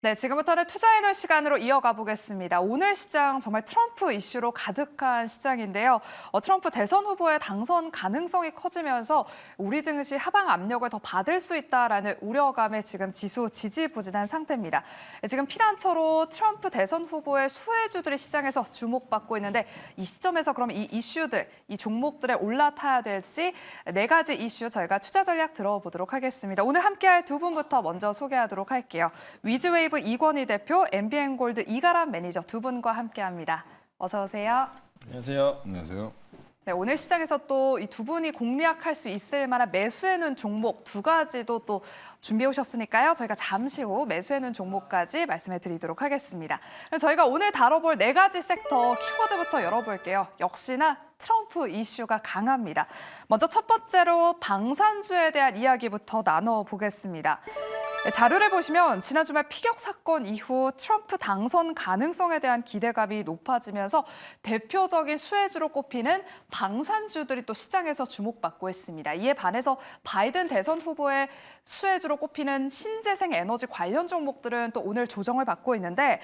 네, 지금부터는 투자해놓은 시간으로 이어가 보겠습니다. 오늘 시장 정말 트럼프 이슈로 가득한 시장인데요. 트럼프 대선 후보의 당선 가능성이 커지면서 우리 증시 하방 압력을 더 받을 수 있다라는 우려감에 지금 지수 지지부진한 상태입니다. 지금 피난처로 트럼프 대선 후보의 수혜주들이 시장에서 주목받고 있는데 이 시점에서 그럼 이 이슈들, 이 종목들에 올라타야 될지 네 가지 이슈 저희가 투자 전략 들어보도록 하겠습니다. 오늘 함께할 두 분부터 먼저 소개하도록 할게요. 위즈웨이브 이권희 대표, MBN골드 이가람 매니저 두 분과 함께합니다. 어서 오세요. 안녕하세요. 안녕하세요. 네, 오늘 시장에서 또 이 두 분이 공략할 수 있을 만한 매수해놓은 종목 두 가지도 또 준비해 오셨으니까요. 저희가 잠시 후 매수해놓은 종목까지 말씀해 드리도록 하겠습니다. 저희가 오늘 다뤄볼 네 가지 섹터 키워드부터 열어볼게요. 역시나 트럼프 이슈가 강합니다. 먼저 첫 번째로 방산주에 대한 이야기부터 나눠보겠습니다. 네, 자료를 보시면 지난 주말 피격 사건 이후 트럼프 당선 가능성에 대한 기대감이 높아지면서 대표적인 수혜주로 꼽히는 방산주들이 또 시장에서 주목받고 있습니다. 이에 반해서 바이든 대선 후보의 수혜주로 꼽히는 신재생 에너지 관련 종목들은 또 오늘 조정을 받고 있는데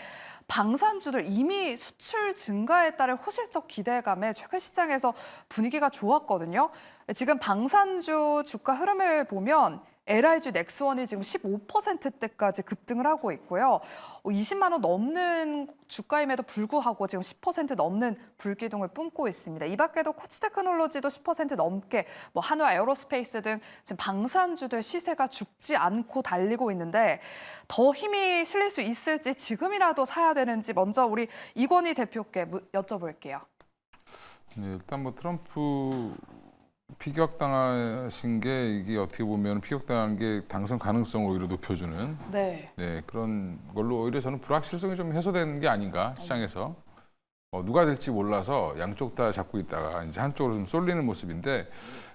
방산주들 이미 수출 증가에 따른 호실적 기대감에 최근 시장에서 분위기가 좋았거든요. 지금 방산주 주가 흐름을 보면 LIG 넥스원이 지금 15%대까지 급등을 하고 있고요. 20만 원 넘는 주가임에도 불구하고 지금 10% 넘는 불기둥을 뿜고 있습니다. 이 밖에도 코치테크놀로지도 10% 넘게 한화 에어로스페이스 등 지금 방산주들 시세가 죽지 않고 달리고 있는데 더 힘이 실릴 수 있을지 지금이라도 사야 되는지 먼저 우리 이권희 대표께 여쭤볼게요. 네, 일단 트럼프 피격당하신 게 이게 어떻게 보면 피격당한 게 당선 가능성을 오히려 높여주는 네. 그런 걸로 오히려 저는 불확실성이 좀 해소된 게 아닌가 시장에서 누가 될지 몰라서 양쪽 다 잡고 있다가 이제 한쪽으로 좀 쏠리는 모습인데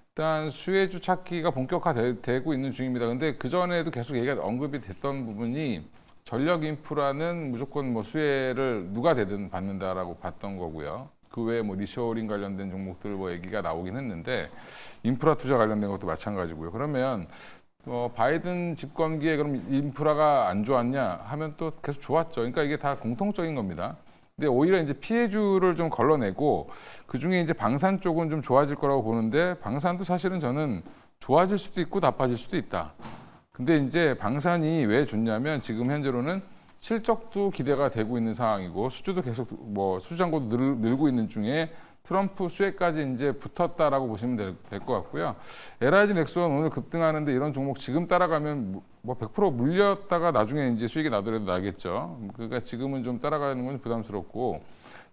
일단 수혜주 찾기가 본격화되고 있는 중입니다. 근데 그 전에도 계속 얘기가 언급이 됐던 부분이 전력 인프라는 무조건 수혜를 누가 되든 받는다라고 봤던 거고요. 그 외에 리쇼어링 관련된 종목들 얘기가 나오긴 했는데 인프라 투자 관련된 것도 마찬가지고요. 그러면 바이든 집권기에 그럼 인프라가 안 좋았냐 하면 또 계속 좋았죠. 그러니까 이게 다 공통적인 겁니다. 근데 오히려 이제 피해주를 좀 걸러내고 그 중에 이제 방산 쪽은 좀 좋아질 거라고 보는데 방산도 사실은 저는 좋아질 수도 있고 나빠질 수도 있다. 근데 이제 방산이 왜 좋냐면 지금 현재로는 실적도 기대가 되고 있는 상황이고 수주도 계속 수주 잔고도 늘고 있는 중에 트럼프 수혜까지 이제 붙었다라고 보시면 될 것 같고요. LIG 넥스원 오늘 급등하는데 이런 종목 지금 따라가면 100% 물렸다가 나중에 이제 수익이 나더라도 나겠죠. 그러니까 지금은 좀 따라가는 건 부담스럽고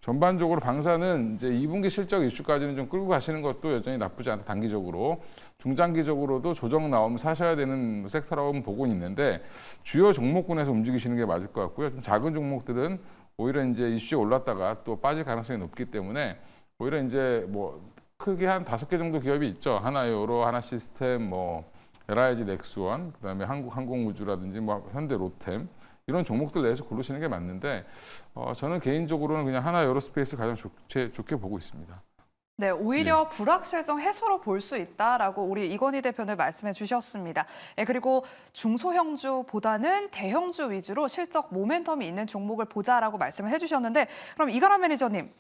전반적으로 방사는 이제 2분기 실적 이슈까지는 좀 끌고 가시는 것도 여전히 나쁘지 않다. 단기적으로 중장기적으로도 조정 나오면 사셔야 되는 섹터라고 보고 있는데 주요 종목군에서 움직이시는 게 맞을 것 같고요. 좀 작은 종목들은 오히려 이제 이슈에 올랐다가 또 빠질 가능성이 높기 때문에 오히려 이제 크게 한 5개 정도 기업이 있죠. 하나요로, 하나시스템, LIG 넥스원, 그다음에 한국항공우주라든지 현대 로템 이런 종목들 내에서 고르시는 게 맞는데 저는 개인적으로는 그냥 하나 에어로스페이스 가장 좋게 보고 있습니다. 네, 오히려 불확실성 해소로 볼 수 있다라고 우리 이권희 대표는 말씀해 주셨습니다. 그리고 중소형주보다는 대형주 위주로 실적 모멘텀이 있는 종목을 보자라고 말씀을 해주셨는데 그럼 이가람 매니저님,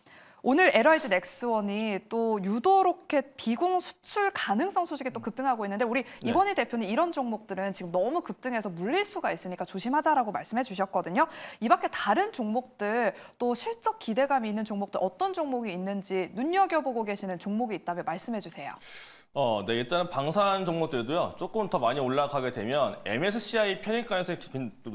오늘 LIG 넥스원이 또 유도 로켓 비공 수출 가능성 소식에 또 급등하고 있는데 우리 이권희 대표는 이런 종목들은 지금 너무 급등해서 물릴 수가 있으니까 조심하자라고 말씀해 주셨거든요. 이 밖에 다른 종목들 또 실적 기대감이 있는 종목들 어떤 종목이 있는지 눈여겨보고 계시는 종목이 있다면 말씀해 주세요. 네, 일단은 방산 종목들도요, 조금 더 많이 올라가게 되면 MSCI 편입가에서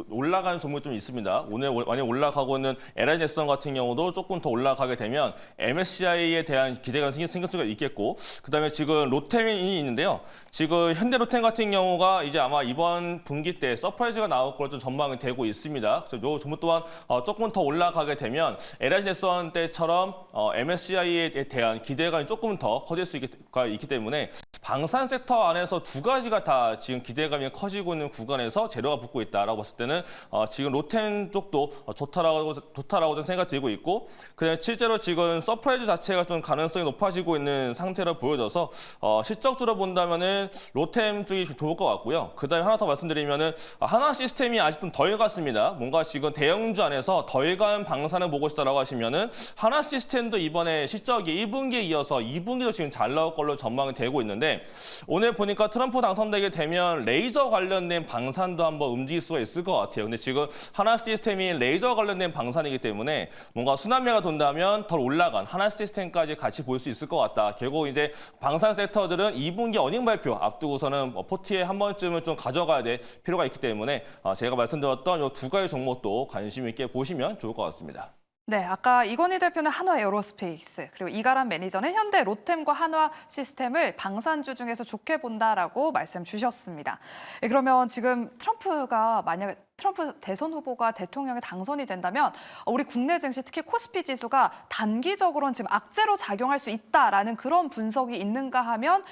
올라가는 종목이 좀 있습니다. 오늘 많이 올라가고 있는 LIG 넥스원 같은 경우도 조금 더 올라가게 되면 MSCI에 대한 기대가 생길 수가 있겠고, 그 다음에 지금 로템이 있는데요. 지금 현대 로템 같은 경우가 이제 아마 이번 분기 때 서프라이즈가 나올 걸로 좀 전망이 되고 있습니다. 그래서 이 종목 또한 조금 더 올라가게 되면 LIG 넥스원 때처럼 MSCI에 대한 기대감이 조금 더 커질 수가 있기 때문에 때문에 방산 섹터 안에서 두 가지가 다 지금 기대감이 커지고 있는 구간에서 재료가 붙고 있다라고 봤을 때는 지금 로템 쪽도 좋다라고 좀 생각이 들고 있고, 그다음에 실제로 지금 서프라이즈 자체가 좀 가능성이 높아지고 있는 상태로 보여져서 실적적으로 본다면은 로템 쪽이 좋을 것 같고요. 그다음에 하나 더 말씀드리면은 하나 시스템이 아직 좀 덜 갔습니다. 뭔가 지금 대형주 안에서 덜 간 방산을 보고 싶다라고 하시면은 하나 시스템도 이번에 실적이 1분기에 이어서 2분기도 지금 잘 나올 걸로 전망이 되고 있는데, 오늘 보니까 트럼프 당선되게 되면 레이저 관련된 방산도 한번 움직일 수가 있을 것 같아요. 근데 지금 하나 시스템이 레이저 관련된 방산이기 때문에 뭔가 순환매가 돈다면 덜 올라간 하나 시스템까지 같이 볼 수 있을 것 같다. 결국 이제 방산 섹터들은 2분기 어닝 발표 앞두고서는 포트에 한 번쯤은 좀 가져가야 될 필요가 있기 때문에 제가 말씀드렸던 이 두 가지 종목도 관심 있게 보시면 좋을 것 같습니다. 네, 아까 이건희 대표는 한화 에어로스페이스, 그리고 이가람 매니저는 현대 로템과 한화 시스템을 방산주 중에서 좋게 본다라고 말씀 주셨습니다. 그러면 지금 만약에 트럼프 대선 후보가 대통령에 당선이 된다면 우리 국내 증시 특히 코스피 지수가 단기적으로는 지금 악재로 작용할 수 있다라는 그런 분석이 있는가 하면,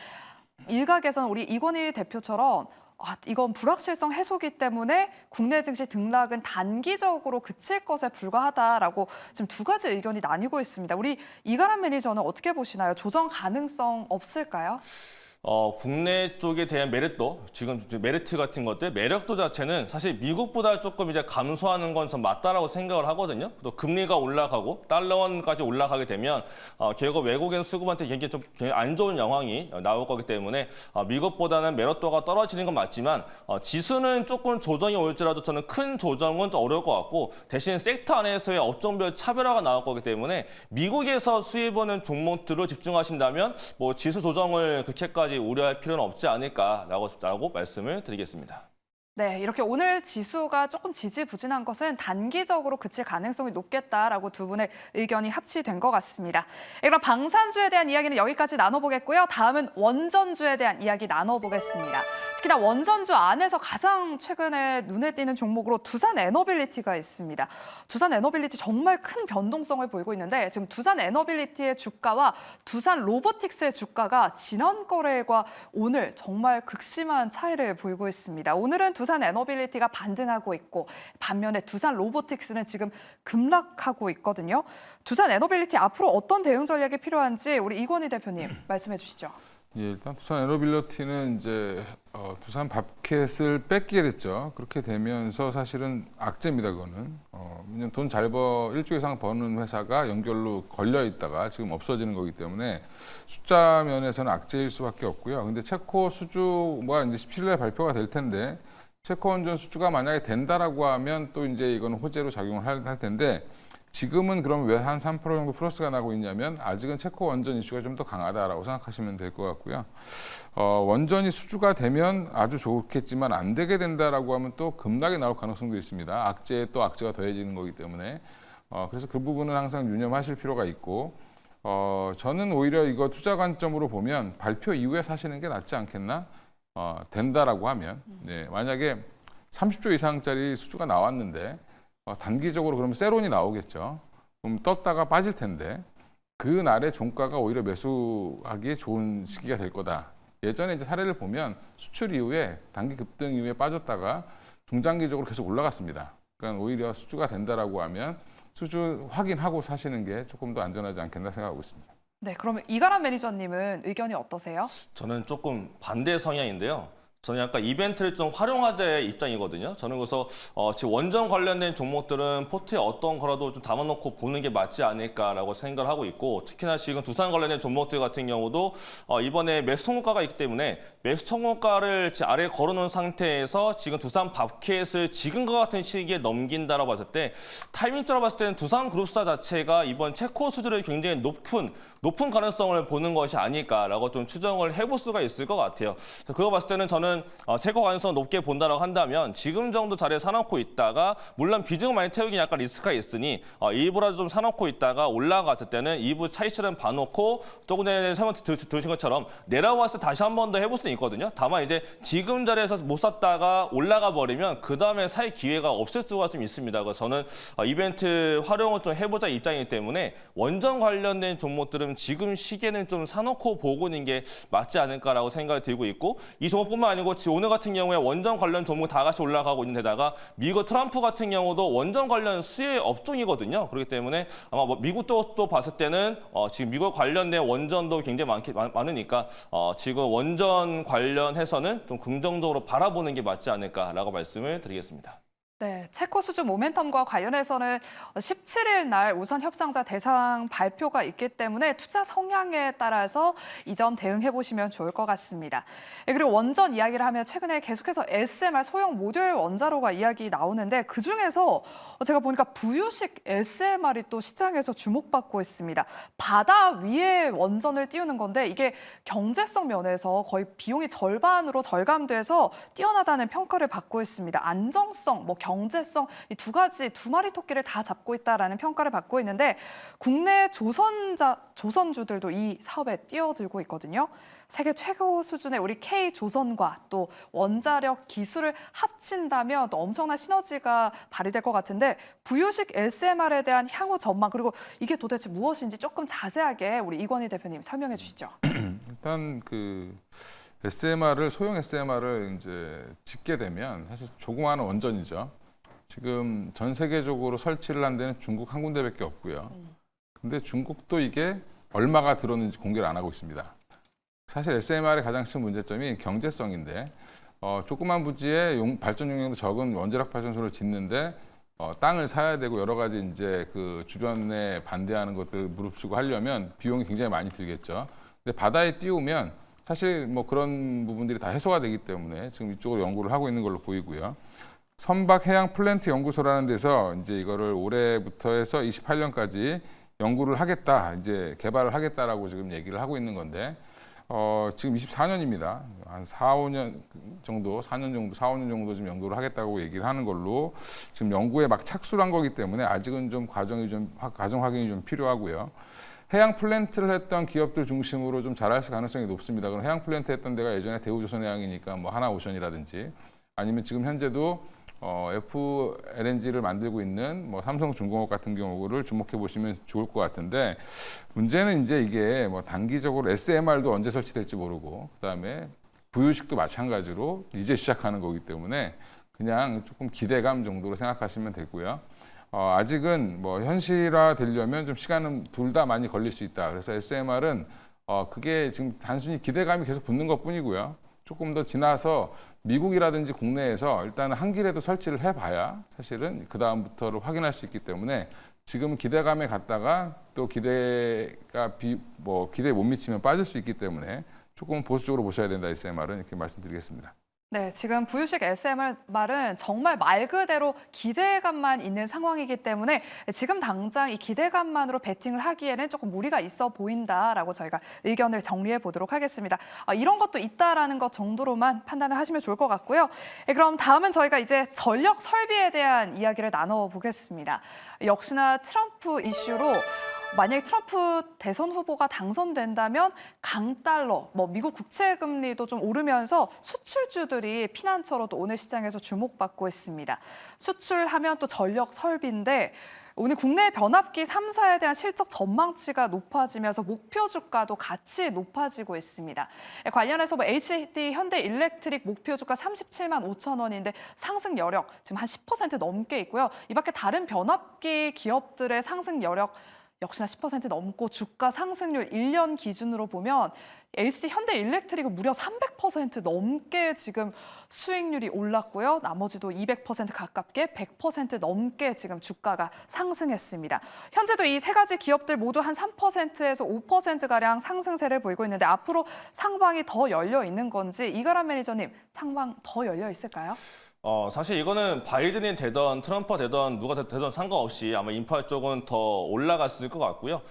일각에서는 우리 이건희 대표처럼 이건 불확실성 해소기 때문에 국내 증시 등락은 단기적으로 그칠 것에 불과하다라고 지금 두 가지 의견이 나뉘고 있습니다. 우리 이가람 매니저는 어떻게 보시나요? 조정 가능성 없을까요? 국내 쪽에 대한 메리트, 지금 메리트 같은 것들, 매력도 자체는 사실 미국보다 조금 이제 감소하는 건 좀 맞다라고 생각을 하거든요. 또 금리가 올라가고 달러원까지 올라가게 되면 결국 외국인 수급한테 굉장히 좀 안 좋은 영향이 나올 거기 때문에 미국보다는 메리트가 떨어지는 건 맞지만 지수는 조금 조정이 올지라도 저는 큰 조정은 좀 어려울 것 같고, 대신 섹터 안에서의 업종별 차별화가 나올 거기 때문에 미국에서 수입하는 종목들을 집중하신다면 뭐 지수 조정을 그렇게까지 우려할 필요는 없지 않을까라고 말씀을 드리겠습니다. 네, 이렇게 오늘 지수가 조금 지지부진한 것은 단기적으로 그칠 가능성이 높겠다라고 두 분의 의견이 합치된 것 같습니다. 그럼 방산주에 대한 이야기는 여기까지 나눠보겠고요. 다음은 원전주에 대한 이야기 나눠보겠습니다. 특히나 원전주 안에서 가장 최근에 눈에 띄는 종목으로 두산 에너빌리티가 있습니다. 두산 에너빌리티 정말 큰 변동성을 보이고 있는데, 지금 두산 에너빌리티의 주가와 두산 로보틱스의 주가가 지난 거래일과 오늘 정말 극심한 차이를 보이고 있습니다. 오늘은 두산 에너빌리티가 반등하고 있고, 반면에 두산 로보틱스는 지금 급락하고 있거든요. 두산 에너빌리티 앞으로 어떤 대응 전략이 필요한지 우리 이건희 대표님 말씀해 주시죠. 예, 일단 두산 에너빌리티는 이제 두산 밥켓을 뺏기게 됐죠. 그렇게 되면서 사실은 악재입니다, 그거는. 왜냐면 돈 잘 1조 이상 버는 회사가 연결로 걸려 있다가 지금 없어지는 거기 때문에 숫자 면에서는 악재일 수밖에 없고요. 근데 체코 수주가 이제 17일에 발표가 될 텐데, 체코 원전 수주가 만약에 된다라고 하면 또 이제 이거는 호재로 작용을 할 텐데, 지금은 그럼 왜 한 3% 정도 플러스가 나고 있냐면 아직은 체코 원전 이슈가 좀 더 강하다라고 생각하시면 될 것 같고요. 원전이 수주가 되면 아주 좋겠지만 안 되게 된다라고 하면 또 급락이 나올 가능성도 있습니다. 악재에 또 악재가 더해지는 거기 때문에 그래서 그 부분은 항상 유념하실 필요가 있고, 저는 오히려 이거 투자 관점으로 보면 발표 이후에 사시는 게 낫지 않겠나? 된다라고 하면, 네, 만약에 30조 이상짜리 수주가 나왔는데 단기적으로 그러면 세론이 나오겠죠. 그럼 떴다가 빠질 텐데 그 날의 종가가 오히려 매수하기에 좋은 시기가 될 거다. 예전에 이제 사례를 보면 수출 이후에 단기 급등 이후에 빠졌다가 중장기적으로 계속 올라갔습니다. 그러니까 오히려 수주가 된다라고 하면 수주 확인하고 사시는 게 조금 더 안전하지 않겠나 생각하고 있습니다. 네, 그러면 이가람 매니저님은 의견이 어떠세요? 저는 조금 반대 성향인데요. 저는 약간 이벤트를 좀 활용하자의 입장이거든요. 저는 그래서 지금 원전 관련된 종목들은 포트에 어떤 거라도 좀 담아놓고 보는 게 맞지 않을까라고 생각을 하고 있고, 특히나 지금 두산 관련된 종목들 같은 경우도 이번에 매수 청구가가 있기 때문에 매수 청구가를 아래에 걸어놓은 상태에서 지금 두산 밥켓을 지금과 같은 시기에 넘긴다라고 봤을 때, 타이밍적으로 봤을 때는 두산 그룹사 자체가 이번 체코 수주를 굉장히 높은 가능성을 보는 것이 아닐까라고 좀 추정을 해볼 수가 있을 것 같아요. 그거 봤을 때는 저는 저는 최고 가능성 높게 본다라고 한다면 지금 정도 자리에 사놓고 있다가 물론 비중을 많이 태우긴 약간 리스크가 있으니 일부라도 좀 사놓고 있다가 올라갔을 때는 2부 차익실현 봐놓고 조금 전에 설명 들으신 것처럼 내려왔을 때 다시 한 번 더 해볼 수는 있거든요. 다만 이제 지금 자리에서 못 샀다가 올라가 버리면 그 다음에 살 기회가 없을 수가 좀 있습니다. 그래서 저는 이벤트 활용을 좀 해보자 입장이기 때문에 원전 관련된 종목들은 지금 시기에는 좀 사놓고 보고 있는 게 맞지 않을까라고 생각이 들고 있고 이 종목뿐만 아니고 오늘 같은 경우에 원전 관련 종목 다 같이 올라가고 있는 데다가 미국 트럼프 같은 경우도 원전 관련 수혜 업종이거든요. 그렇기 때문에 아마 뭐 미국 쪽도 봤을 때는 지금 미국 관련된 원전도 굉장히 많으니까 지금 원전 관련해서는 좀 긍정적으로 바라보는 게 맞지 않을까라고 말씀을 드리겠습니다. 네, 체코 수주 모멘텀과 관련해서는 17일 날 우선 협상자 대상 발표가 있기 때문에 투자 성향에 따라서 이 점 대응해 보시면 좋을 것 같습니다. 그리고 원전 이야기를 하면 최근에 계속해서 SMR 소형 모듈 원자로가 이야기 나오는데 그중에서 제가 보니까 부유식 SMR이 또 시장에서 주목받고 있습니다. 바다 위에 원전을 띄우는 건데 이게 경제성 면에서 거의 비용이 절반으로 절감돼서 뛰어나다는 평가를 받고 있습니다. 안정성, 경제성 이 두 가지 두 마리 토끼를 다 잡고 있다라는 평가를 받고 있는데 국내 조선주들도 이 사업에 뛰어들고 있거든요. 세계 최고 수준의 우리 K조선과 또 원자력 기술을 합친다면 또 엄청난 시너지가 발휘될 것 같은데 부유식 SMR에 대한 향후 전망 그리고 이게 도대체 무엇인지 조금 자세하게 우리 이건희 대표님 설명해 주시죠. 일단 그 SMR을 소형 SMR을 이제 짓게 되면 사실 조그마한 원전이죠. 지금 전 세계적으로 설치를 한 데는 중국 한 군데밖에 없고요. 근데 중국도 이게 얼마가 들었는지 공개를 안 하고 있습니다. 사실 SMR의 가장 큰 문제점이 경제성인데 조그만 부지에 발전 용량도 적은 원자력 발전소를 짓는데 땅을 사야 되고 여러 가지 이제 그 주변에 반대하는 것들 무릅쓰고 하려면 비용이 굉장히 많이 들겠죠. 근데 바다에 띄우면 사실 뭐 그런 부분들이 다 해소가 되기 때문에 지금 이쪽으로 연구를 하고 있는 걸로 보이고요. 선박 해양 플랜트 연구소라는 데서 이제 이거를 올해부터 해서 28년까지 연구를 하겠다, 이제 개발을 하겠다라고 지금 얘기를 하고 있는 건데, 지금 24년입니다. 한 4, 5년 정도, 4년 정도 지금 연구를 하겠다고 얘기를 하는 걸로 지금 연구에 막 착수를 한 거기 때문에 아직은 좀 과정 확인이 좀 필요하고요. 해양 플랜트를 했던 기업들 중심으로 좀 잘할 가능성이 높습니다. 그럼 해양 플랜트 했던 데가 예전에 대우조선해양이니까 뭐 하나오션이라든지 아니면 지금 현재도 FLNG를 만들고 있는 뭐 삼성중공업 같은 경우를 주목해 보시면 좋을 것 같은데 문제는 이제 이게 뭐 단기적으로 SMR도 언제 설치될지 모르고 그다음에 부유식도 마찬가지로 이제 시작하는 거기 때문에 그냥 조금 기대감 정도로 생각하시면 되고요. 아직은 뭐 현실화 되려면 좀 시간은 둘 다 많이 걸릴 수 있다. 그래서 SMR은 그게 지금 단순히 기대감이 계속 붙는 것 뿐이고요. 조금 더 지나서 미국이라든지 국내에서 일단 한 길에도 설치를 해봐야 사실은 그 다음부터를 확인할 수 있기 때문에 지금 기대감에 갔다가 또 기대에 못 미치면 빠질 수 있기 때문에 조금 보수적으로 보셔야 된다 SMR은 이렇게 말씀드리겠습니다. 네, 지금 부유식 SMR은 정말 말 그대로 기대감만 있는 상황이기 때문에 지금 당장 이 기대감만으로 베팅을 하기에는 조금 무리가 있어 보인다라고 저희가 의견을 정리해 보도록 하겠습니다. 이런 것도 있다라는 것 정도로만 판단을 하시면 좋을 것 같고요. 그럼 다음은 저희가 이제 전력 설비에 대한 이야기를 나눠보겠습니다. 역시나 트럼프 이슈로 만약에 트럼프 대선 후보가 당선된다면 강달러, 미국 국채 금리도 좀 오르면서 수출주들이 피난처로 또 오늘 시장에서 주목받고 있습니다. 수출하면 또 전력 설비인데 오늘 국내 변압기 3사에 대한 실적 전망치가 높아지면서 목표 주가도 같이 높아지고 있습니다. 관련해서 HD 현대일렉트릭 목표 주가 37만 5천 원인데 상승 여력 지금 한 10% 넘게 있고요. 이 밖에 다른 변압기 기업들의 상승 여력 역시나 10% 넘고 주가 상승률 1년 기준으로 보면 LG 현대일렉트릭은 무려 300% 넘게 지금 수익률이 올랐고요. 나머지도 200% 가깝게 100% 넘게 지금 주가가 상승했습니다. 현재도 이 세 가지 기업들 모두 한 3%에서 5%가량 상승세를 보이고 있는데 앞으로 상방이 더 열려 있는 건지 이가람 매니저님 상방 더 열려 있을까요? 사실 이거는 바이든이 되던 트럼프가 되던 누가 되던 상관없이 아마 인프라 쪽은 더 올라갔을 것 같고요.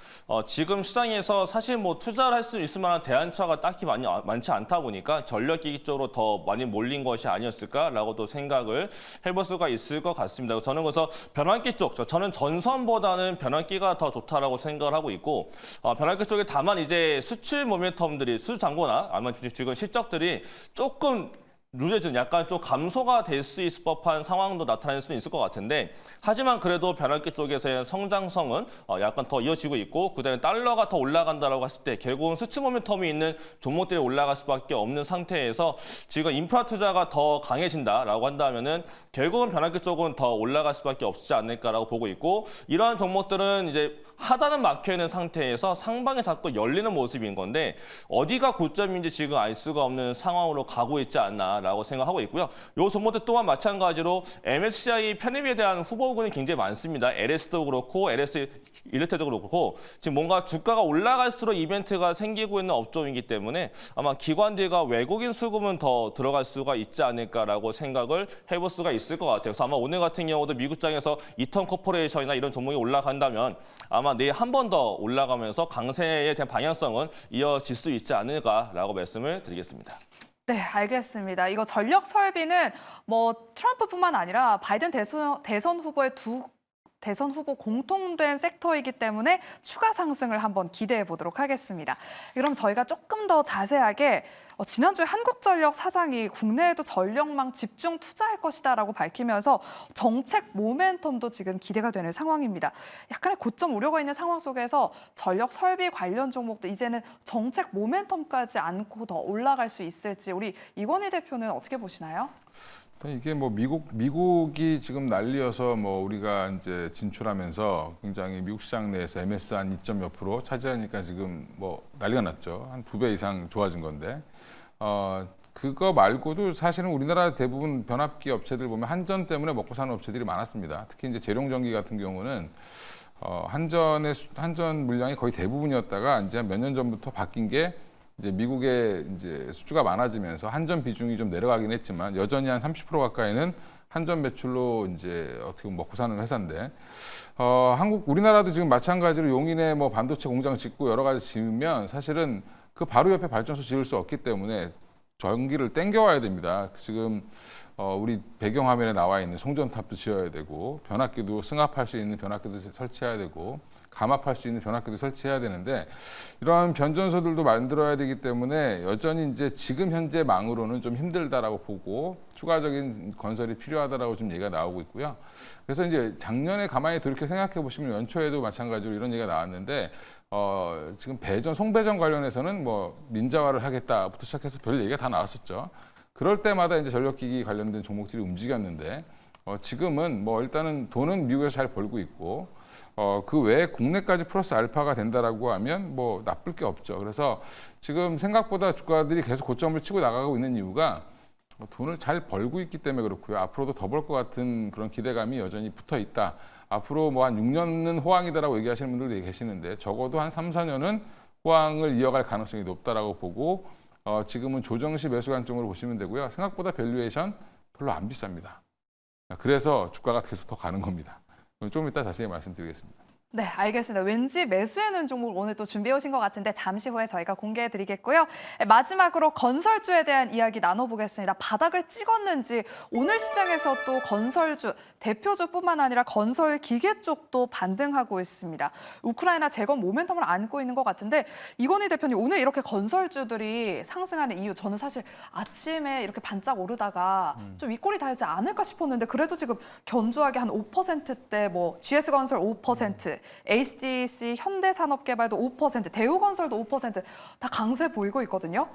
지금 시장에서 사실 뭐 투자를 할 수 있을 만한 대안처가 딱히 많지 않다 보니까 전력기기 쪽으로 더 많이 몰린 것이 아니었을까라고도 생각을 해볼 수가 있을 것 같습니다. 저는 그래서 변환기 쪽, 저는 전선보다는 변환기가 더 좋다라고 생각을 하고 있고, 변환기 쪽에 다만 이제 수출 모멘텀들이 수장고나 아니면 지금 실적들이 조금 루제준 약간 좀 감소가 될 수 있을 법한 상황도 나타날 수는 있을 것 같은데, 하지만 그래도 변환기 쪽에서의 성장성은 약간 더 이어지고 있고, 그다음에 달러가 더 올라간다라고 했을 때 결국은 수출 모멘텀이 있는 종목들이 올라갈 수밖에 없는 상태에서 지금 인프라 투자가 더 강해진다라고 한다면은 결국은 변환기 쪽은 더 올라갈 수밖에 없지 않을까라고 보고 있고, 이러한 종목들은 이제 하단은 막혀 있는 상태에서 상방에 자꾸 열리는 모습인 건데 어디가 고점인지 지금 알 수가 없는 상황으로 가고 있지 않나라고 생각하고 있고요. 이 종목들 또한 마찬가지로 MSCI 편입에 대한 후보군이 굉장히 많습니다. LS도 그렇고 LS 일렉트도 그렇고 지금 뭔가 주가가 올라갈수록 이벤트가 생기고 있는 업종이기 때문에 아마 기관들과 외국인 수급은 더 들어갈 수가 있지 않을까라고 생각을 해볼 수가 있을 것 같아요. 그래서 아마 오늘 같은 경우도 미국장에서 이턴 코퍼레이션이나 이런 종목이 올라간다면 아마 내일 한 번 더 올라가면서 강세에 대한 방향성은 이어질 수 있지 않을까라고 말씀을 드리겠습니다. 네, 알겠습니다. 이거 전력 설비는 뭐 트럼프뿐만 아니라 바이든 대선 후보의 대선 후보 공통된 섹터이기 때문에 추가 상승을 한번 기대해 보도록 하겠습니다. 그럼 저희가 조금 더 자세하게 지난주에 한국전력 사장이 국내에도 전력망 집중 투자할 것이다라고 밝히면서 정책 모멘텀도 지금 기대가 되는 상황입니다. 약간의 고점 우려가 있는 상황 속에서 전력 설비 관련 종목도 이제는 정책 모멘텀까지 안고 더 올라갈 수 있을지 우리 이건희 대표는 어떻게 보시나요? 이게 뭐 미국이 지금 난리여서 뭐 우리가 이제 진출하면서 굉장히 미국 시장 내에서 MS 한 2점 몇 프로 차지하니까 지금 뭐 난리가 났죠. 한 2배 이상 좋아진 건데. 그거 말고도 사실은 우리나라 대부분 변압기 업체들 보면 한전 때문에 먹고 사는 업체들이 많았습니다. 특히 이제 재룡전기 같은 경우는 한전 물량이 거의 대부분이었다가 이제 몇 년 전부터 바뀐 게 이제 미국의 이제 수주가 많아지면서 한전 비중이 좀 내려가긴 했지만 여전히 한 30% 가까이는 한전 매출로 이제 어떻게 보면 먹고 사는 회사인데 우리나라도 지금 마찬가지로 용인에 뭐 반도체 공장 짓고 여러 가지 지으면 사실은 그 바로 옆에 발전소 지을 수 없기 때문에 전기를 땡겨와야 됩니다. 지금 우리 배경 화면에 나와 있는 송전탑도 지어야 되고 변압기도 승합할 수 있는 변압기도 설치해야 되고 감압할 수 있는 변압기도 설치해야 되는데 이러한 변전소들도 만들어야 되기 때문에 여전히 이제 지금 현재 망으로는 좀 힘들다라고 보고 추가적인 건설이 필요하다라고 좀 얘기가 나오고 있고요. 그래서 이제 작년에 가만히 돌이켜 생각해 보시면 연초에도 마찬가지로 이런 얘기가 나왔는데 지금 송배전 관련해서는 뭐 민자화를 하겠다부터 시작해서 별 얘기가 다 나왔었죠. 그럴 때마다 이제 전력기기 관련된 종목들이 움직였는데 지금은 뭐 일단은 돈은 미국에서 잘 벌고 있고 그 외에 국내까지 플러스 알파가 된다라고 하면 뭐 나쁠 게 없죠. 그래서 지금 생각보다 주가들이 계속 고점을 치고 나가고 있는 이유가 돈을 잘 벌고 있기 때문에 그렇고요. 앞으로도 더 벌 것 같은 그런 기대감이 여전히 붙어 있다. 앞으로 뭐 한 6년은 호황이다라고 얘기하시는 분들도 계시는데 적어도 한 3, 4년은 호황을 이어갈 가능성이 높다라고 보고 지금은 조정시 매수 관점으로 보시면 되고요. 생각보다 밸류에이션 별로 안 비쌉니다. 그래서 주가가 계속 더 가는 겁니다. 좀 이따 자세히 말씀드리겠습니다. 네, 알겠습니다. 왠지 매수해놓은 종목 오늘 또 준비해 오신 것 같은데 잠시 후에 저희가 공개해 드리겠고요. 마지막으로 건설주에 대한 이야기 나눠보겠습니다. 바닥을 찍었는지 오늘 시장에서 또 건설주, 대표주뿐만 아니라 건설 기계 쪽도 반등하고 있습니다. 우크라이나 재건 모멘텀을 안고 있는 것 같은데 이건희 대표님 오늘 이렇게 건설주들이 상승하는 이유 저는 사실 아침에 이렇게 반짝 오르다가 좀 윗골이 달지 않을까 싶었는데 그래도 지금 견조하게 한 5%대 뭐 GS건설 5%, HDC 현대산업개발도 5%, 대우건설도 5%다 강세 보이고 있거든요.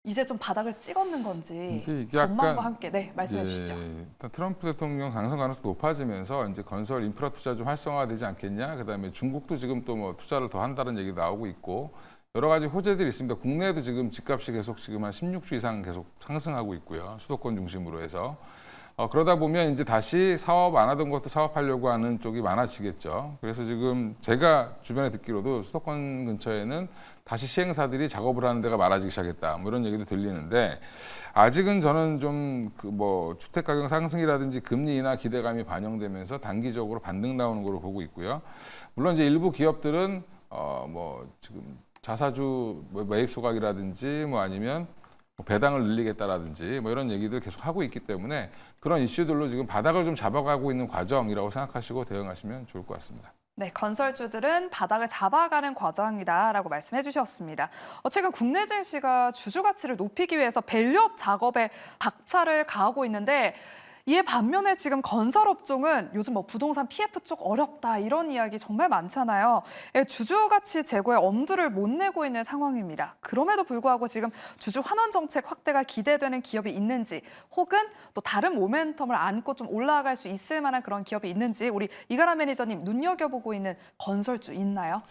이제 좀 바닥을 찍었는 건지 이게 전망과 약간, 함께 네 말씀해 주시죠. 일단 트럼프 대통령 당선 가능성이 높아지면서 이제 건설 인프라 투자 좀 활성화되지 않겠냐. 그다음에 중국도 지금 또 뭐 투자를 더 한다는 얘기 나오고 있고 여러 가지 호재들이 있습니다. 국내에도 지금 집값이 계속 지금 한 16주 이상 계속 상승하고 있고요. 수도권 중심으로 해서 그러다 보면 이제 다시 사업 안 하던 것도 사업하려고 하는 쪽이 많아지겠죠. 그래서 지금 제가 주변에 듣기로도 수도권 근처에는 다시 시행사들이 작업을 하는 데가 많아지기 시작했다. 뭐 이런 얘기도 들리는데 아직은 저는 좀 그 뭐 주택 가격 상승이라든지 금리 인하 기대감이 반영되면서 단기적으로 반등 나오는 걸로 보고 있고요. 물론 이제 일부 기업들은 뭐 지금 자사주 매입 소각이라든지 뭐 아니면 배당을 늘리겠다라든지 뭐 이런 얘기들 계속 하고 있기 때문에 그런 이슈들로 지금 바닥을 좀 잡아가고 있는 과정이라고 생각하시고 대응하시면 좋을 것 같습니다. 네, 건설주들은 바닥을 잡아가는 과정이다라고 말씀해 주셨습니다. 최근 국내 증시가 주주 가치를 높이기 위해서 밸류업 작업에 박차를 가하고 있는데 이에 반면에 지금 건설업종은 요즘 뭐 부동산 PF 쪽 어렵다 이런 이야기 정말 많잖아요. 주주 가치 제고에 엄두를 못 내고 있는 상황입니다. 그럼에도 불구하고 지금 주주 환원 정책 확대가 기대되는 기업이 있는지 혹은 또 다른 모멘텀을 안고 좀 올라갈 수 있을 만한 그런 기업이 있는지 우리 이가람 매니저님 눈여겨보고 있는 건설주 있나요?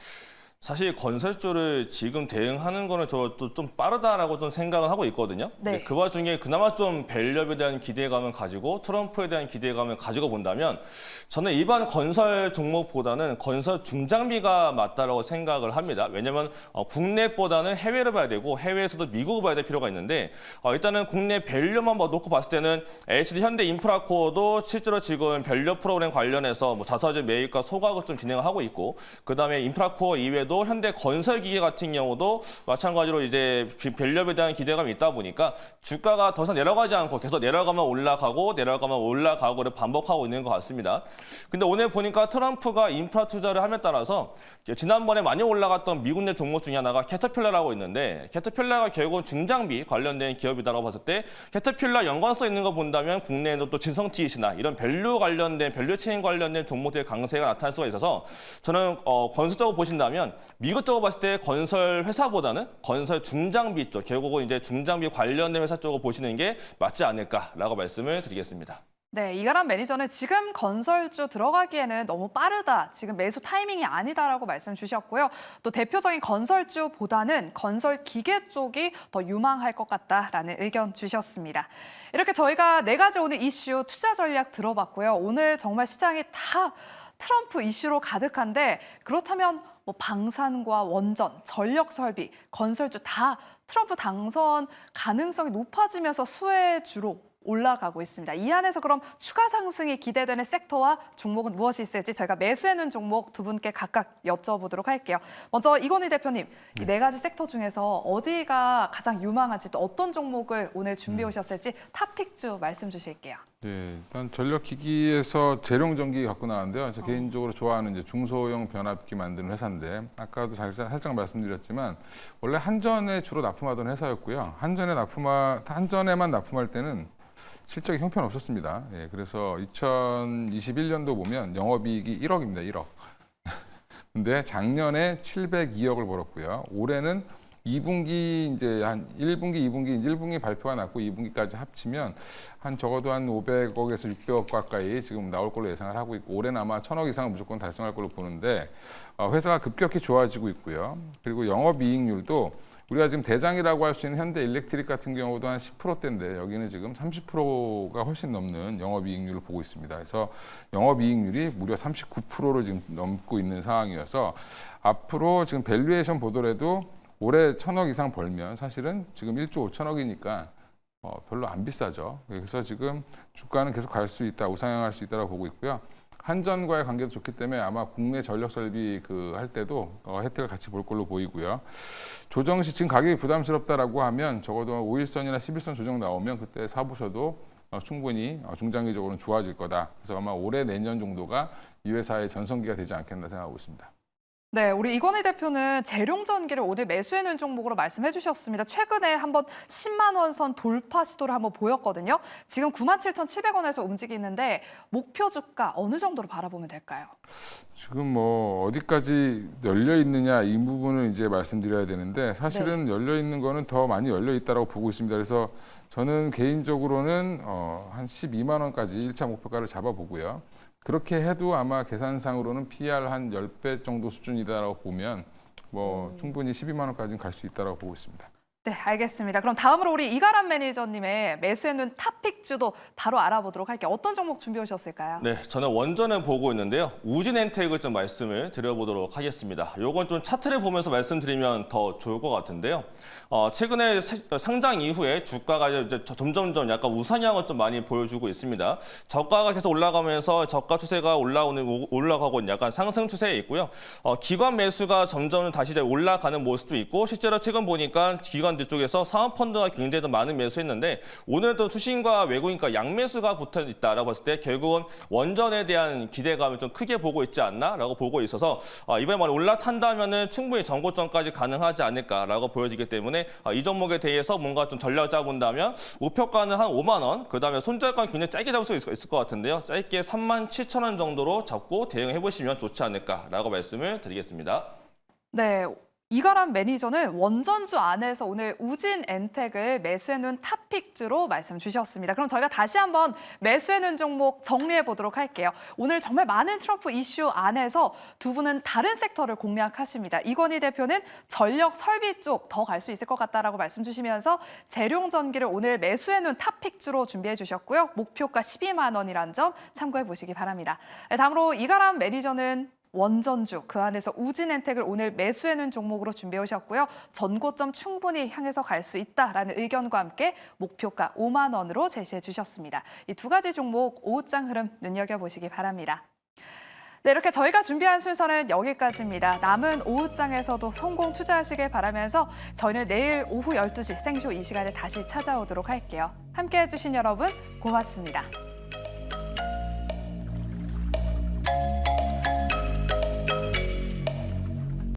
사실 건설주를 지금 대응하는 거는 저도 좀 빠르다라고 좀 생각을 하고 있거든요. 네. 그 와중에 그나마 좀 밸류업에 대한 기대감을 가지고 트럼프에 대한 기대감을 가지고 본다면 저는 일반 건설 종목보다는 건설 중장비가 맞다라고 생각을 합니다. 왜냐하면 국내보다는 해외를 봐야 되고 해외에서도 미국을 봐야 될 필요가 있는데 일단은 국내 밸류만 놓고 봤을 때는 HD 현대인프라코어도 실제로 지금 밸류 프로그램 관련해서 뭐 자사주 매입과 소각을 좀 진행을 하고 있고 그다음에 인프라코어 이외에도 현대 건설기계 같은 경우도 마찬가지로 이제 밸류업에 대한 기대감이 있다 보니까 주가가 더 이상 내려가지 않고 계속 내려가면 올라가고를 반복하고 있는 것 같습니다. 근데 오늘 보니까 트럼프가 인프라 투자를 함에 따라서 지난번에 많이 올라갔던 미국 내 종목 중에 하나가 캐터필러라고 있는데 캐터필러가 결국은 중장비 관련된 기업이다라고 봤을 때 캐터필러 연관성 있는 거 본다면 국내에도 또 진성TEC나 이런 밸류 관련된 밸류 체인 관련된 종목들의 강세가 나타날 수가 있어서 저는 건설적으로 보신다면 미국적으로 봤을 때 건설 회사보다는 건설 중장비 쪽, 결국은 이제 중장비 관련된 회사 쪽을 보시는 게 맞지 않을까라고 말씀을 드리겠습니다. 네, 이가람 매니저는 지금 건설주 들어가기에는 너무 빠르다, 지금 매수 타이밍이 아니다라고 말씀 주셨고요. 또 대표적인 건설주보다는 건설 기계 쪽이 더 유망할 것 같다라는 의견 주셨습니다. 이렇게 저희가 4가지 오늘 이슈 투자 전략 들어봤고요. 오늘 정말 시장이 다 트럼프 이슈로 가득한데 그렇다면 뭐 방산과 원전, 전력 설비, 건설주 다 트럼프 당선 가능성이 높아지면서 수혜주로 올라가고 있습니다. 이 안에서 그럼 추가 상승이 기대되는 sek터와 종목은 무엇이 있을지 저희가 매수해놓은 종목 두 분께 각각 여쭤보도록 할게요. 먼저 이건희 대표님, 이 4가지 섹터 중에서 어디가 가장 유망한지 또 어떤 종목을 오늘 준비해 오셨을지 탑픽주 말씀 주실게요. 네, 일단 전력기기에서 재룡전기 갖고 나왔는데요. 저 개인적으로 좋아하는 이제 중소형 변압기 만드는 회사인데 아까도 살짝 말씀드렸지만 원래 한전에 주로 납품하던 회사였고요. 한전에만 납품할 때는 실적이 형편없었습니다. 예, 그래서 2021년도 보면 영업이익이 1억입니다. 1억. 근데 작년에 702억을 벌었고요. 올해는 2분기 이제 한 1분기, 2분기, 1분기 발표가 났고 2분기까지 합치면 한 적어도 한 500억에서 600억 가까이 지금 나올 걸로 예상을 하고 있고 올해는 아마 1000억 이상은 무조건 달성할 걸로 보는데 회사가 급격히 좋아지고 있고요. 그리고 영업이익률도 우리가 지금 대장이라고 할 수 있는 현대 일렉트릭 같은 경우도 한 10%대인데 여기는 지금 30%가 훨씬 넘는 영업이익률을 보고 있습니다. 그래서 영업이익률이 무려 39%를 지금 넘고 있는 상황이어서 앞으로 지금 밸류에이션 보더라도 올해 1000억 이상 벌면 사실은 지금 1조 5천억이니까 별로 안 비싸죠. 그래서 지금 주가는 계속 갈 수 있다, 우상향할 수 있다고 보고 있고요. 한전과의 관계도 좋기 때문에 아마 국내 전력 설비 할 때도 혜택을 같이 볼 걸로 보이고요. 조정 시 지금 가격이 부담스럽다라고 하면 적어도 5일선이나 10일선 조정 나오면 그때 사보셔도 충분히 중장기적으로는 좋아질 거다. 그래서 아마 올해 내년 정도가 이 회사의 전성기가 되지 않겠나 생각하고 있습니다. 네, 우리 이건희 대표는 재룡전기를 오늘 매수해놓은 종목으로 말씀해 주셨습니다. 최근에 한번 10만 원 선 돌파 시도를 한번 보였거든요. 지금 97,700원에서 움직이는데 목표 주가 어느 정도로 바라보면 될까요? 지금 뭐 어디까지 열려 있느냐 이 부분을 이제 말씀드려야 되는데 사실은 열려 있는 거는 더 많이 열려 있다라고 보고 있습니다. 그래서 저는 개인적으로는 한 12만 원까지 1차 목표가를 잡아보고요. 그렇게 해도 아마 계산상으로는 PR 한 10배 정도 수준이다라고 보면 뭐 충분히 12만 원까지는 갈 수 있다라고 보고 있습니다. 네, 알겠습니다. 그럼 다음으로 우리 이가람 매니저님의 매수의 눈 탑픽주도 바로 알아보도록 할게요. 어떤 종목 준비해 오셨을까요? 네, 저는 원전을 보고 있는데요. 우진엔텍을 좀 말씀을 드려보도록 하겠습니다. 요건 좀 차트를 보면서 말씀드리면 더 좋을 것 같은데요. 최근에 상장 이후에 주가가 이제 점점점 약간 우상향을 좀 많이 보여주고 있습니다. 저가가 계속 올라가면서 저가 추세가 올라가고 있는 약간 상승 추세에 있고요. 기관 매수가 점점 다시 이제 올라가는 모습도 있고, 실제로 최근 보니까 기관들 쪽에서 사모펀드가 굉장히 더 많은 매수했는데, 오늘도 투신과 외국인과 양매수가 붙어 있다라고 봤을 때 결국은 원전에 대한 기대감을 좀 크게 보고 있지 않나라고 보고 있어서 이번에 많이 올라탄다면은 충분히 정고점까지 가능하지 않을까라고 보여지기 때문에 이 종목에 대해서 뭔가 좀 전략 짜본다면 목표가는 한 5만 원, 그다음에 손절가는 굉장히 짧게 잡을 수 있을 것 같은데요. 짧게 37,000원 정도로 잡고 대응해 보시면 좋지 않을까라고 말씀을 드리겠습니다. 네. 이가람 매니저는 원전주 안에서 오늘 우진엔텍을 매수해 놓은 탑픽주로 말씀 주셨습니다. 그럼 저희가 다시 한번 매수해 놓은 종목 정리해 보도록 할게요. 오늘 정말 많은 트럼프 이슈 안에서 두 분은 다른 섹터를 공략하십니다. 이건희 대표는 전력 설비 쪽 더 갈 수 있을 것 같다라고 말씀 주시면서 재룡전기를 오늘 매수해 놓은 탑픽주로 준비해 주셨고요. 목표가 12만 원이란 점 참고해 보시기 바랍니다. 네, 다음으로 이가람 매니저는 원전주, 그 안에서 우진엔텍을 오늘 매수해놓은 종목으로 준비해 오셨고요. 전고점 충분히 향해서 갈 수 있다라는 의견과 함께 목표가 5만 원으로 제시해 주셨습니다. 이 두 가지 종목 오후장 흐름 눈여겨보시기 바랍니다. 네, 이렇게 저희가 준비한 순서는 여기까지입니다. 남은 오후장에서도 성공 투자하시길 바라면서 저희는 내일 오후 12시 생쇼 이 시간에 다시 찾아오도록 할게요. 함께해 주신 여러분 고맙습니다.